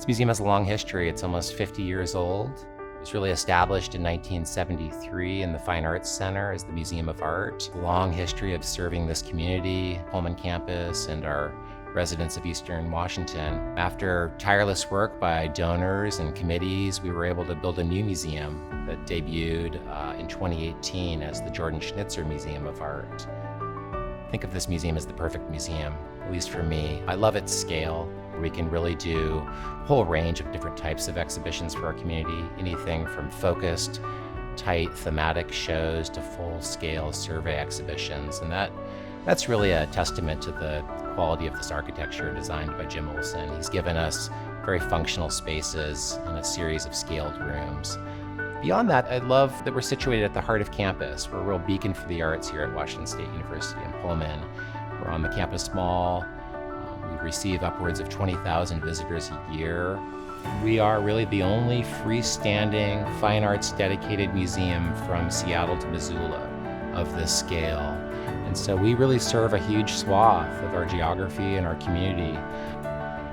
This museum has a long history. It's almost 50 years old. It was really established in 1973 in the Fine Arts Center as the Museum of Art. A long history of serving this community, Pullman campus, and our residents of Eastern Washington. After tireless work by donors and committees, we were able to build a new museum that debuted in 2018 as the Schnitzer Museum of Art. Think of this museum as the perfect museum, at least for me. I love its scale. We can really do a whole range of different types of exhibitions for our community, anything from focused, tight, thematic shows to full-scale survey exhibitions. And that's really a testament to the quality of this architecture designed by Jim Olson. He's given us very functional spaces and a series of scaled rooms. Beyond that, I love that we're situated at the heart of campus. We're a real beacon for the arts here at Washington State University in Pullman. We're on the campus mall. We receive upwards of 20,000 visitors a year. We are really the only freestanding fine arts dedicated museum from Seattle to Missoula of this scale. And so we really serve a huge swath of our geography and our community.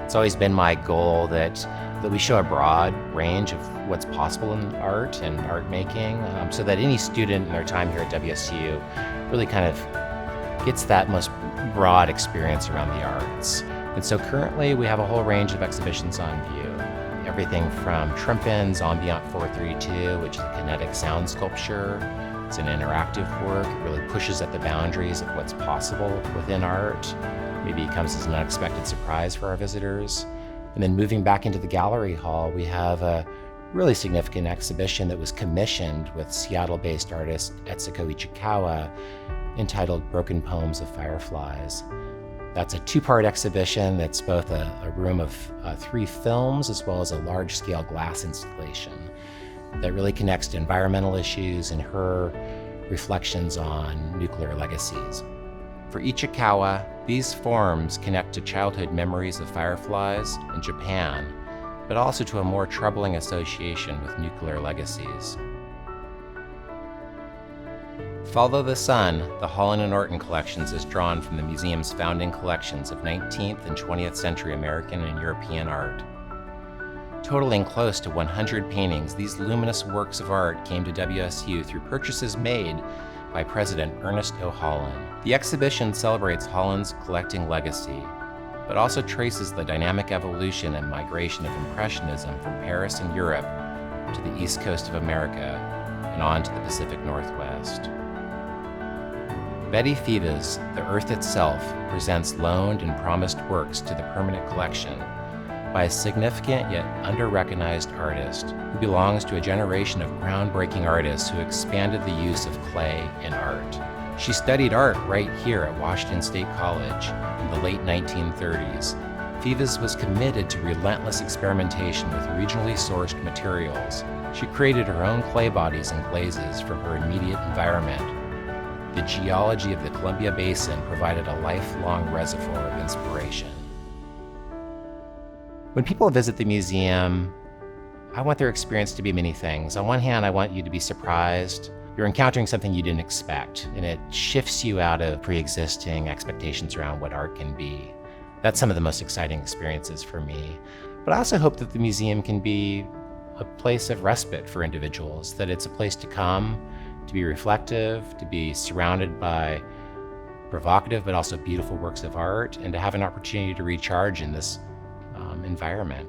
It's always been my goal that we show a broad range of what's possible in art and art making, so that any student in their time here at WSU really kind of gets that most broad experience around the arts. And so currently we have a whole range of exhibitions on view. Everything from Trimpin's Ambient 432, which is a kinetic sound sculpture. It's an interactive work. It really pushes at the boundaries of what's possible within art. Maybe it comes as an unexpected surprise for our visitors. And then moving back into the gallery hall, we have a really significant exhibition that was commissioned with Seattle-based artist Etsuko Ichikawa entitled Broken Poems of Fireflies. That's a two-part exhibition that's both a room of 3 films as well as a large-scale glass installation that really connects to environmental issues and her reflections on nuclear legacies. For Ichikawa, these forms connect to childhood memories of fireflies in Japan, but also to a more troubling association with nuclear legacies. Follow the Sun, the Holland and Norton collections, is drawn from the museum's founding collections of 19th and 20th century American and European art. Totaling close to 100 paintings, these luminous works of art came to WSU through purchases made by President Ernest O. Holland. The exhibition celebrates Holland's collecting legacy, but also traces the dynamic evolution and migration of Impressionism from Paris and Europe to the East Coast of America and on to the Pacific Northwest. Betty Feva's The Earth Itself presents loaned and promised works to the permanent collection by a significant yet under-recognized artist who belongs to a generation of groundbreaking artists who expanded the use of clay in art. She studied art right here at Washington State College in the late 1930s. Feva's was committed to relentless experimentation with regionally sourced materials. She created her own clay bodies and glazes from her immediate environment. The geology of the Columbia Basin provided a lifelong reservoir of inspiration. When people visit the museum, I want their experience to be many things. On one hand, I want you to be surprised. You're encountering something you didn't expect, and it shifts you out of pre-existing expectations around what art can be. That's some of the most exciting experiences for me. But I also hope that the museum can be a place of respite for individuals, that it's a place to come, to be reflective, to be surrounded by provocative but also beautiful works of art, and to have an opportunity to recharge in this environment.